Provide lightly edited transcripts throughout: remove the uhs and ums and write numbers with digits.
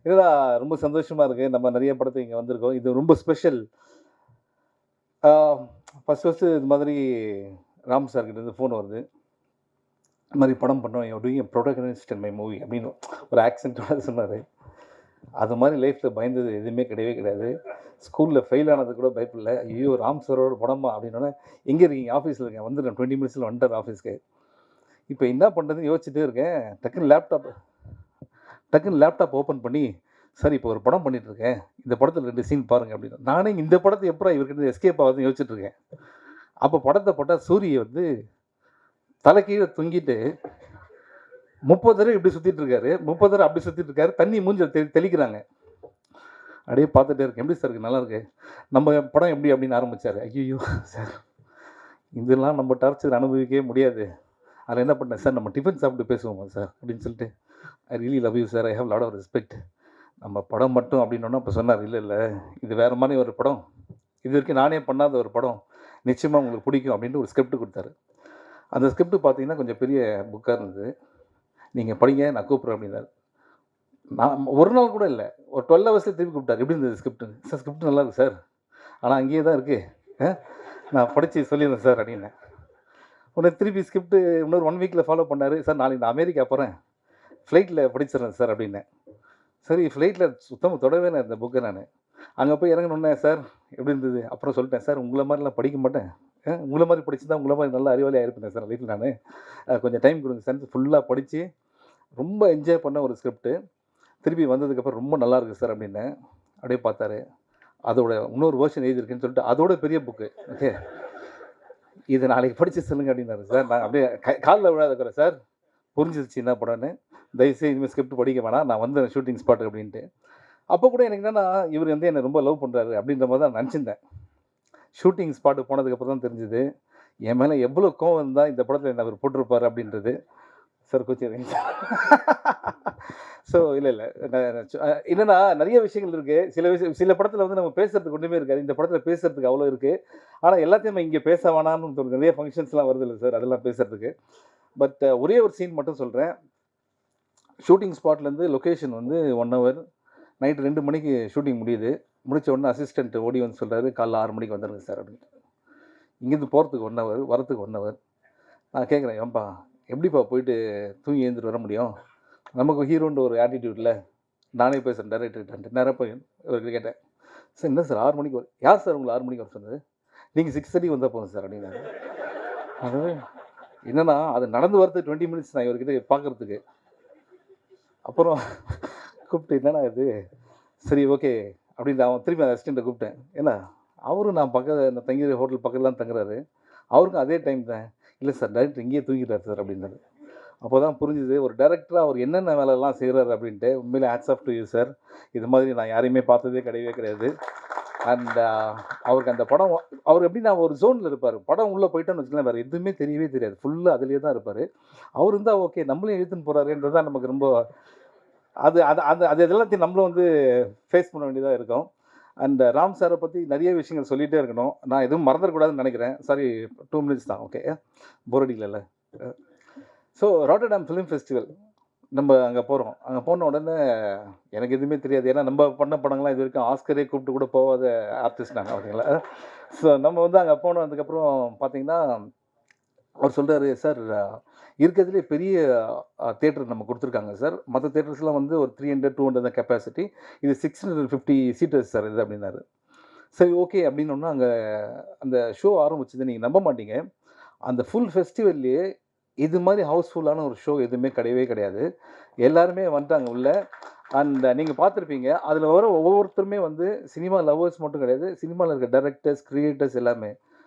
இல்லடா ரொம்ப சந்தோஷமா இருக்கு. நம்ம நெறைய படத்துக்கு இங்க வந்திருக்கோம். இது ரொம்ப ஸ்பெஷல். ஆ ஃபர்ஸ்ட்டு இது மாதிரி ராம் சார் கிட்ட இருந்து ஃபோன் வருது. இந்த மாரி படம் பண்றோம். You are doing a protagonist in my movie அப்படின்னு ஒரு ஆக்சென்ட்டோட சொன்னாரு. அது மாரி லைஃப்ல பயந்தது எதுவுமே கிடையவே கிடையாது. ஸ்கூல்ல ஃபெயில் ஆனதுக்கு கூட பயப்படல. ஐயோ! ராம் சாரோட படமா அப்படின்னோனே, எங்க இருக்கீங்க? ஆஃபீஸ்ல இருக்கேன். வந்துடுறேன் 20 மினிட்ஸ்ல வந்துட்டாரு ஆஃபீஸ்க்கு. இப்ப என்ன பண்றதுன்னு யோசிச்சுட்டே இருக்கேன். டக்குன்னு லேப்டாப் ஓப்பன் பண்ணி, சார் இப்போ ஒரு படம் பண்ணிட்டு இருக்கேன். இந்த படத்துல 2 சீன் பாருங்க அப்படின்னு. நானே இந்த படத்த எப்புட்றா இவர்கிட்ட எஸ்கேப் ஆகுதுன்னு யோசிச்சுட்டு இருக்கேன். அப்ப படத்த போட்டா சூரி வந்து தலை கீழ தொங்கிட்டு 30 தடவ இப்படி சுத்திட்டு இருக்காரு. 30 தடவ அப்படி சுத்திட்டு இருக்காரு. தண்ணி மூஞ்சில தெளிக்கிறாங்க. அப்படியே பார்த்துட்டே இருக்கேன். எப்படி சார் இருக்கு? நல்லா இருக்கு. நம்ம படம் எப்படி அப்படின்னு ஆரம்பிச்சாரு. ஐய்யய்யோ! சார் இதெல்லாம் நம்ம டார்ச்சர் அனுபவிக்கவே முடியாது. அதில என்ன பண்ணேன், சார் நம்ம டிஃபன் சாப்பிட்டு பேசுவோமா சார் அப்படின்னு சொல்லிட்டு, I really love you sir. I have lot of respect. நம்ம படம் மட்டும் அப்படின்னோன அப்ப சொன்னாரு, இல்ல இல்ல இது வேற மாரி ஒரு படம். இதுவரைக்கும் நானே பண்ணாத ஒரு படம். நிச்சயமா உங்களுக்கு பிடிக்கும் அப்படின்ட்டு ஒரு ஸ்கிரிப்ட் குடுத்தாரு. அந்த ஸ்கிரிப்ட் பார்த்தீங்கன்னா கொஞ்சம் பெரிய புக்கா இருந்தது. நீங்க படிங்க நான் கூப்பிடுறேன் அப்படின்னாரு. நான் ஒரு நாள் கூட இல்ல. ஒரு 12 ஹவர்ஸ்ல திருப்பி கூப்பிட்டாரு. எப்படி இருந்தது ஸ்கிரிப்ட்ன்னு? சார் ஸ்கிரிப்ட் நல்லா இருக்கு சார். ஆனா அங்கேயே தான் இருக்கு. அ நான் படிச்சு சொல்லிடுறேன் சார் அப்படின்னேன். உடனே திருப்பி ஸ்கிரிப்ட் இன்னொரு 1 வீக்ல ஃபாலோ பண்ணாரு. சார் நாளைக்கு நான் அமெரிக்கா போறேன். ஃப்ளைட்ல படிச்சிடுறேன் சார் அப்படின்னேன். சரி ஃப்ளைட்ல சுத்தமா தொடவே இல்ல இந்த புக்க நானு. அங்க போய் இறங்குனோனே, சார் எப்படி இருந்தது? அப்புறம் சொல்லிட்டேன், சார் உங்கள மாரிலாம் படிக்க மாட்டேன். உங்கள மாரி படிச்சிருந்தா உங்கள மாரி நல்ல அறிவாளியா ஆயிருப்பேனே சார் லைஃப்ல நானு. கொஞ்சம் டைம் குடுங்க சார்ன்னு ஃபுல்லா படிச்சு, ரொம்ப என்ஜாய் பண்ண ஒரு ஸ்கிரிப்ட். திருப்பி வந்ததுக்கப்புறம் ரொம்ப நல்லா இருக்கு சார் அப்படின்னேன். அப்படியே பார்த்தாரு. அதோட இன்னொரு வெர்ஷன் எழுதியிருக்கேன்னு சொல்லிட்டு, அதோட பெரிய புக்கு. ஓகே. இத நாளைக்கு படிச்சு சொல்லுங்க அப்படின்னாரு. சார் நான் அப்படியே கால்ல விழாத குறை சார். புரிஞ்சிருச்சு என்ன படம்ன்னு. தயவுசெய்து இனிமே ஸ்கிரிப்ட் படிக்க வேணாம். நான் வந்துர்றேன் ஷூட்டிங் ஸ்பாட்டுக்கு அப்படின்ட்டு. அப்போ கூட எனக்கு என்னன்னா, இவரு வந்து என்ன ரொம்ப லவ் பண்றாரு அப்படின்ற மாரி தான் நெனச்சிருந்தேன். ஷூட்டிங் ஸ்பாட்டுக்கு போனதுக்கப்புறம் தான் தெரிஞ்சது, என் மேல எவ்வளோ கோவம் இருந்தா இந்த படத்துல என்ன அவரு போட்டிருப்பாரு அப்படின்றது. சார் கோச்சிக்காதீங்க சார். ஸோ இல்ல, இல்ல. என்னன்னா நெறைய விஷயங்கள் இருக்கு. சில படத்துல வந்து நம்ம பேசுறதுக்கு ஒண்ணுமே இருக்காது. இந்த படத்துல பேசுறதுக்கு அவ்வளோ இருக்கு. ஆனா எல்லாத்தையும் நம்ம இங்க பேச வேணாம்னு தோணுது. நெறைய ஃபங்ஷன்ஸ்லாம் வருதுல்ல சார், அதெல்லாம் பேசுறதுக்கு. பட் ஒரே ஒரு சீன் மட்டும் சொல்றேன். ஷூட்டிங் ஸ்பாட்லேருந்து லொகேஷன் வந்து 1 ஹவர். நைட் 2 மணிக்கு ஷூட்டிங் முடியுது. முடிச்ச உடனே அசிஸ்டன்ட் ஓடி வந்து சொல்றாரு, "காலைல 6 மணிக்கு வந்துருங்க சார்" அப்படின்ட்டு. இங்கேருந்து போறதுக்கு 1 ஹவர், வரதுக்கு 1 ஹவர். நான் கேட்குறேன், "ஏம்பா எப்படிப்பா போயிட்டு தூங்கி எழுந்துட்டு வர முடியும்? நமக்கு ஹீரோன்ற ஒரு ஆட்டிட்யூட்ல நானே பேசுறேன் டைரக்டர்கிட்ட." நேரா போய் இவர்கிட்ட கேட்டேன். "சார் என்ன சார் 6 மணிக்கு யார் சார் உங்கள 6 மணிக்கு வர சொன்னது? நீங்க 6:30 வந்தா போதும் சார்" அப்படின்னாரு. அது என்னன்னா, அது நடந்து வரதுக்கு 20 மினிட்ஸ் நான் இவர்கிட்ட பார்க்கறதுக்கு. அப்புறம் கூப்பிட்டு, "என்னண்ணா இது?" சரி ஓகே. அப்படின்னு அவன் திருப்பி அந்த அசிஸ்டண்ட்ட கூப்பிட்டேன். ஏன்னா, அவரும் நான் நான் தங்கியிருக்க ஹோட்டல் பக்கத்துல தான் தங்குறாரு. அவருக்கும் அதே டைம் தான். "இல்ல சார் டைரக்டர் இங்கேயே தூங்கிட்டாரு சார்" அப்படின்னாரு. அப்போ தான் புரிஞ்சுது ஒரு டைரக்டரா அவர் என்னென்ன வேலைலாம் செய்றாரு அப்படின்ட்டு. உண்மையிலே hats off to you sir. இது மாதிரி நான் யாரையுமே பார்த்ததே கிடையவே கிடையாது. அண்ட் அவருக்கு அந்த படம் அவர் எப்படின்னா ஒரு ஜோன்ல இருப்பாரு. படம் உள்ள போயிட்டோம்னு வச்சுக்கோங்களேன், வேற எதுவுமே தெரியவே தெரியாது. ஃபுல்லா அதிலேயே தான் இருப்பாரு. அவர் இருந்தா ஓகே. நம்மளையும் இழுத்துன்னு போறாரேன்றது தான் நமக்கு ரொம்ப அது அது அது அது எல்லாத்தையும் நம்மளும் வந்து ஃபேஸ் பண்ண வேண்டியதா இருக்கும். அண்ட் ராம் சார பத்தி நெறைய விஷயங்கள் சொல்லிட்டே இருக்கணும். நான் எதுவும் மறந்துடக்கூடாதுன்னு நெனைக்கிறேன். சாரி 2 மினிட்ஸ் தான். ஓகே. போர் அடிக்கலல்ல? ஸோ ராட்டர்டாம் ஃபிலிம் ஃபெஸ்டிவல் நம்ம அங்க போறோம். அங்க போன உடனே எனக்கு எதுவுமே தெரியாது. ஏன்னா நம்ம பண்ண படங்கள்லாம் இதுவரைக்கும் ஆஸ்கரே கூப்பிட்டு கூட போகாத ஆர்டிஸ்ட் நாங்க. ஓகேங்களா? ஸோ நம்ம வந்து அங்க போனதுக்கப்புறம் பார்த்தீங்கன்னா, அவர் சொல்றாரு, "சார் இருக்கிறதுலயே பெரிய தியேட்டர் நம்ம குடுத்துருக்காங்க சார். மத்த தியேட்டர்ஸ்லாம் வந்து ஒரு 300, 200 தான் கெப்பாசிட்டி. இது 650 சீட்டர்ஸ் சார் இது" அப்படின்னாரு. சரி ஓகே அப்படின்னோன, அங்க அந்த ஷோ ஆரம்பிச்சது நீங்க நம்ப மாட்டீங்க. அந்த ஃபுல் ஃபெஸ்டிவல்லயே இது மாரி ஹவுஸ்ஃபுல்லான ஒரு ஷோ எதுவுமே கிடையவே கிடையாது. எல்லாருமே வந்துட்டாங்க உள்ள. அண்ட் நீங்க பார்த்துருப்பீங்க. அதுல வர ஒவ்வொருத்தருமே வந்து சினிமா லவ்வர்ஸ் மட்டும் கிடையாது. சினிமால இருக்க டைரக்டர்ஸ், கிரியேட்டர்ஸ் எல்லாமே.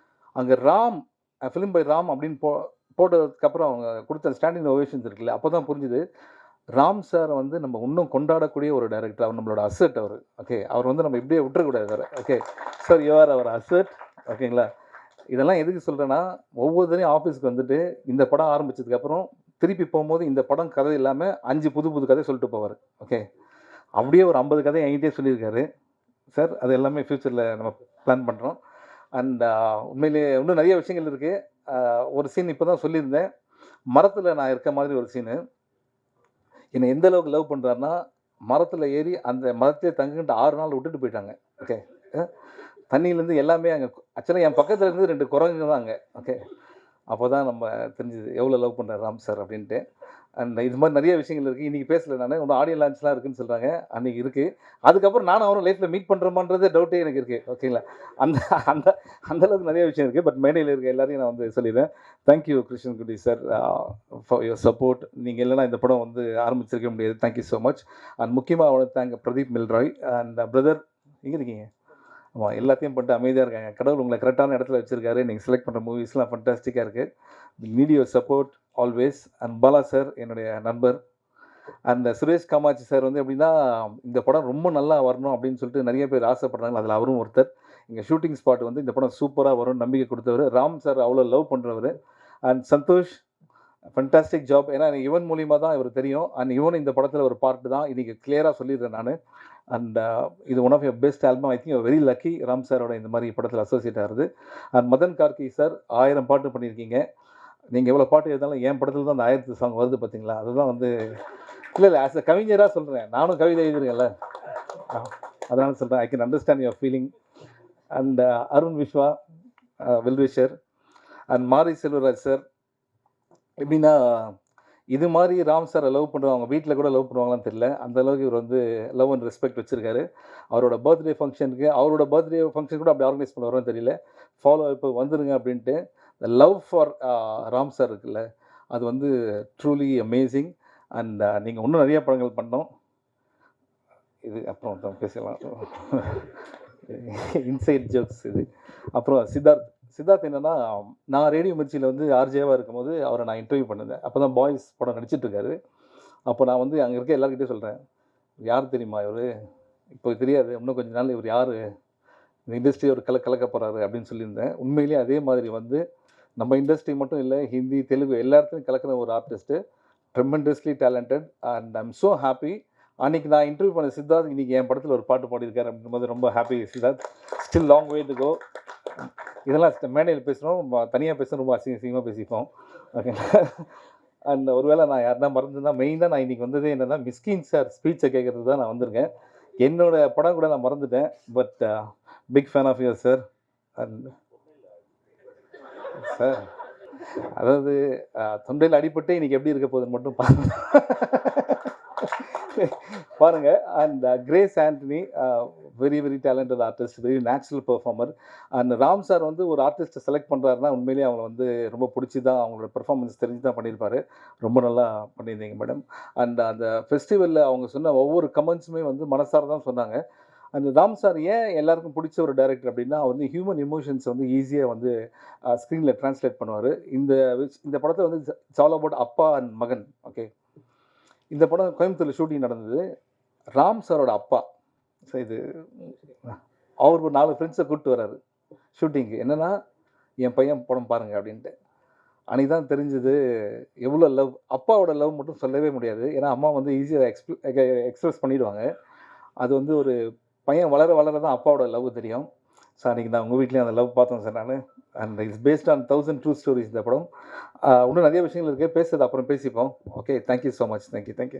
அங்க ராம் ஃபிலிம் பை ராம் அப்படின்னு போட்டதுக்கப்புறம் அவங்க குடுத்த ஸ்டாண்டிங் ஓவேஷன்ஸ் இருக்குல்ல, அப்பதான் புரிஞ்சுது. ராம் சார வந்து நம்ம இன்னும் கொண்டாடக்கூடிய ஒரு டைரக்டர். அவர் நம்மளோட அசெட் அவரு. ஓகே. அவர் வந்து நம்ம இப்படியே விட்டுறக்கூடாது அவர. Okay. Sir you are our asset. ஓகேங்களா? இதெல்லாம் எதுக்கு சொல்றேன்னா, ஒவ்வொரு தடவையும் ஆஃபீஸ்க்கு வந்துட்டு, இந்த படம் ஆரம்பிச்சதுக்கப்புறம், திருப்பி போம்போது இந்த படம் கதை இல்லாம 5 புது புது கதை சொல்லிட்டு போவாரு. ஓகே. அப்படியே ஒரு 50 கதை என்கிட்டயே சொல்லியிருக்காரு. சார் அது எல்லாமே ஃபியூச்சர்ல நம்ம பிளான் பண்றோம். அண்ட் உண்மையிலேயே இன்னும் நெறைய விஷயங்கள் இருக்கு. ஒரு சீன் இப்ப தான் சொல்லியிருந்தேன். மரத்துல நான் இருக்க மாதிரி ஒரு சீனு. என்ன எந்த அளவுக்கு லவ் பண்றாருன்னா, மரத்தில் ஏறி அந்த மரத்திலே தங்குன்ட்டு 6 நாள் விட்டுட்டு போயிட்டாங்க. ஓகே. தண்ணியிலேருந்து எல்லாமே அங்கே ஆக்சுவலாக என் பக்கத்தில் இருந்து 2 குரங்குங்க தான் அங்கே. ஓகே. அப்போ தான் நம்ம தெரிஞ்சுது எவ்வளோ லவ் பண்ணுறாரு ராம் சார் அப்படின்ட்டு. அண்ட் இது மாதிரி நிறைய விஷயங்கள் இருக்குது. இன்றைக்கி பேசல நான். இன்னும் ஆடியோ லான்ச்லாம் இருக்குன்னு சொல்கிறாங்க. அன்றைக்கி இருக்குது. அதுக்கப்புறம் நானும் அவரும் லைஃப்பில் மீட் பண்ணுறோமான்றதே டவுட்டே எனக்கு இருக்குது. ஓகேங்களா? அந்த அந்த அந்த அளவுக்கு நிறைய விஷயம் இருக்குது. பட் மேடையில் இருக்க எல்லாரையும் நான் வந்து சொல்லிடுறேன். Thank you Krishnankudi sir for your support. நீங்கள் இல்லைனா இந்த படம் வந்து ஆரம்பிச்சிருக்க முடியாது. Thank you so much. அண்ட் முக்கியமாக அவனை thank Pradeep Milroy and brother எங்கே இருக்கீங்க? ஆமாம், எல்லாத்தையும் பண்ணிட்டு அமைதியாக இருக்காங்க. கடவுள் உங்களை கரெக்டான இடத்துல வச்சுருக்காரு. நீங்கள் செலக்ட் பண்ணுற மூவிஸ்லாம் ஃபண்டாஸ்டிக்காக இருக்குது. Need your support always. And Bala sir என்னுடைய நண்பர். அண்ட் சுரேஷ் காமாட்சி சார் வந்து எப்படின்னா, இந்த படம் ரொம்ப நல்லா வரணும் அப்படின்னு சொல்லிட்டு நிறைய பேர் ஆசைப்படுறாங்க. அதில் அவரும் ஒருத்தர். எங்கள் ஷூட்டிங் ஸ்பாட் வந்து இந்த படம் சூப்பராக வரும்னு நம்பிக்கை கொடுத்தவர். ராம் சார் அவ்வளோ லவ் பண்ணுறவர். And Santhosh fantastic job. ஏன்னா இவன் மூலிமா தான் இவர் தெரியும். அண்ட் இவன் இந்த படத்தில் ஒரு பார்ட்டு தான். இன்றைக்கி கிளியராக சொல்லிடுறேன் நான். அண்ட் இது one of your best album. I think very lucky Ram சாரோட இந்த மாதிரி படத்தில் அசோசியேட் ஆகிறது. அண்ட் மதன் கார்கி சார் 1000 பாட்டு பண்ணியிருக்கீங்க. நீங்கள் எவ்வளோ பாட்டு எழுதாலும் என் படத்தில் தான் அந்த 1000th சாங் வருது பார்த்தீங்களா? அதுதான் வந்து இல்லை ஆஸ் அ கவிஞராக சொல்கிறேன். நானும் கவிதை எழுதுறேன்ல, அதனால சொல்கிறேன். I can understand your feeling. And Arun Viswa well wisher. And Mari Selvaraj sir எப்படின்னா, இது மாதிரி ராம் சாரை லவ் பண்ணுறவங்க வீட்டில் கூட லவ் பண்ணுவாங்களான்னு தெரியல. அந்தளவுக்கு இவர் வந்து லவ் அண்ட் ரெஸ்பெக்ட் வச்சுருக்காரு. அவரோட பர்த்டே ஃபங்க்ஷனுக்கு கூட அப்படி ஆர்கனைஸ் பண்ணுவாரோன்னு தெரியல. ஃபாலோ இப்போ வந்துருங்க அப்படின்ட்டு. The love for Ram sir இருக்குல்ல, அது வந்து ட்ரூலி அமேசிங். அண்ட் நீங்கள் இன்னும் நிறைய படங்கள் பண்ணோம். இது அப்புறம் பேசலாம். இன்சைட் ஜோக்ஸ் இது. அப்புறம் சித்தார்த் என்னென்னா, நான் ரேடியோ மிர்ச்சியில் வந்து ஆர்ஜேவாக இருக்கும்போது அவரை நான் இன்டர்வியூ பண்ணியிருந்தேன். அப்போ தான் பாய்ஸ் படம் நடிச்சிட்ருக்காரு. அப்போ நான் வந்து அங்கே இருக்க எல்லாருக்கிட்டே சொல்கிறேன், யார் தெரியுமா இவர்? இப்போ தெரியாது, இன்னும் கொஞ்ச நாள் இவர் யார், இந்த இண்டஸ்ட்ரியை ஒரு கலக்க போகிறாரு அப்படின்னு சொல்லியிருந்தேன். உண்மையிலேயே அதே மாதிரி வந்து நம்ம இண்டஸ்ட்ரி மட்டும் இல்லை, ஹிந்தி தெலுங்கு எல்லா இடத்துலையும் கலக்கிற ஒரு artist. Tremendously talented. And I'm so happy. அன்றைக்கி நான் இன்டர்வியூ பண்ண சித்தார்த் இன்றைக்கி என் படத்தில் ஒரு பாட்டு பாடியிருக்காரு அப்படின்னும்போது ரொம்ப happy. Siddharth still long way to go. இதெல்லாம் மேடையில் பேசுகிறோம், தனியாக பேசுகிறோம், ரொம்ப அசிங்கமாக பேசிப்போம். ஓகேங்களா? அண்ட் ஒருவேளை நான் யாருன்னா மறந்துருந்தா, மெயினாக நான் இன்றைக்கி வந்ததே என்னென்னா மிஸ்கின் சார் ஸ்பீச்சை கேட்குறது தான் நான் வந்திருக்கேன். என்னோடய படம் கூட நான் மறந்துட்டேன். But big fan of your sir. And sir அதாவது தொண்டையில் அடிபட்டு இன்றைக்கி எப்படி இருக்க போகுதுன்னு மட்டும் பாருங்கள். And Grace Antony very very talented artist, very natural performer. And Ram sir வந்து ஒரு ஆர்டிஸ்ட்டை செலக்ட் பண்ணுறாருன்னா உண்மையிலேயே அவங்களை வந்து ரொம்ப பிடிச்சி தான், அவங்களோட பெர்ஃபார்மன்ஸ் தெரிஞ்சு தான் பண்ணியிருப்பார். ரொம்ப நல்லா பண்ணியிருந்தீங்க மேடம். அண்ட் அந்த ஃபெஸ்டிவலில் அவங்க சொன்ன ஒவ்வொரு கமெண்ட்ஸுமே வந்து மனசார தான் சொன்னாங்க. அந்த ராம் சார் ஏன் எல்லாருக்கும் பிடிச்ச ஒரு டைரக்டர் அப்படின்னா, அவர் வந்து ஹியூமன் எமோஷன்ஸ் வந்து ஈஸியாக வந்து ஸ்க்ரீனில் ட்ரான்ஸ்லேட் பண்ணுவார். இந்த படத்தில் வந்து இட்ஸ் ஆல் அபவுட் அப்பா அண்ட் மகன். ஓகே. இந்த படம் கோயம்புத்தூரில் ஷூட்டிங் நடந்தது. ராம் சாரோட அப்பா இது அவர் ஒரு 4 ஃப்ரெண்ட்ஸை கூப்பிட்டு வர்றாரு ஷூட்டிங்க்கு. என்னென்னா, என் பையன் படம் பாருங்கள் அப்படின்ட்டு. அன்றைக்கி தான் தெரிஞ்சது எவ்வளோ லவ். அப்பாவோட லவ் மட்டும் சொல்லவே முடியாது. ஏன்னா அம்மா வந்து ஈஸியாக எக்ஸ்ப்ரெஸ் பண்ணிவிடுவாங்க. அது வந்து ஒரு பையன் வளர வளர தான் அப்பாவோட லவ் தெரியும். ஸோ அன்றைக்கி நான் உங்கள் வீட்லேயும் அந்த லவ் பார்த்தேன் சார் நான். And it's based on 1000 true stories இந்த படம். இன்னும் நிறைய விஷயங்கள் இருக்குது, பேசுறது அப்புறம் பேசிப்போம். Okay, thank you so much. Thank you.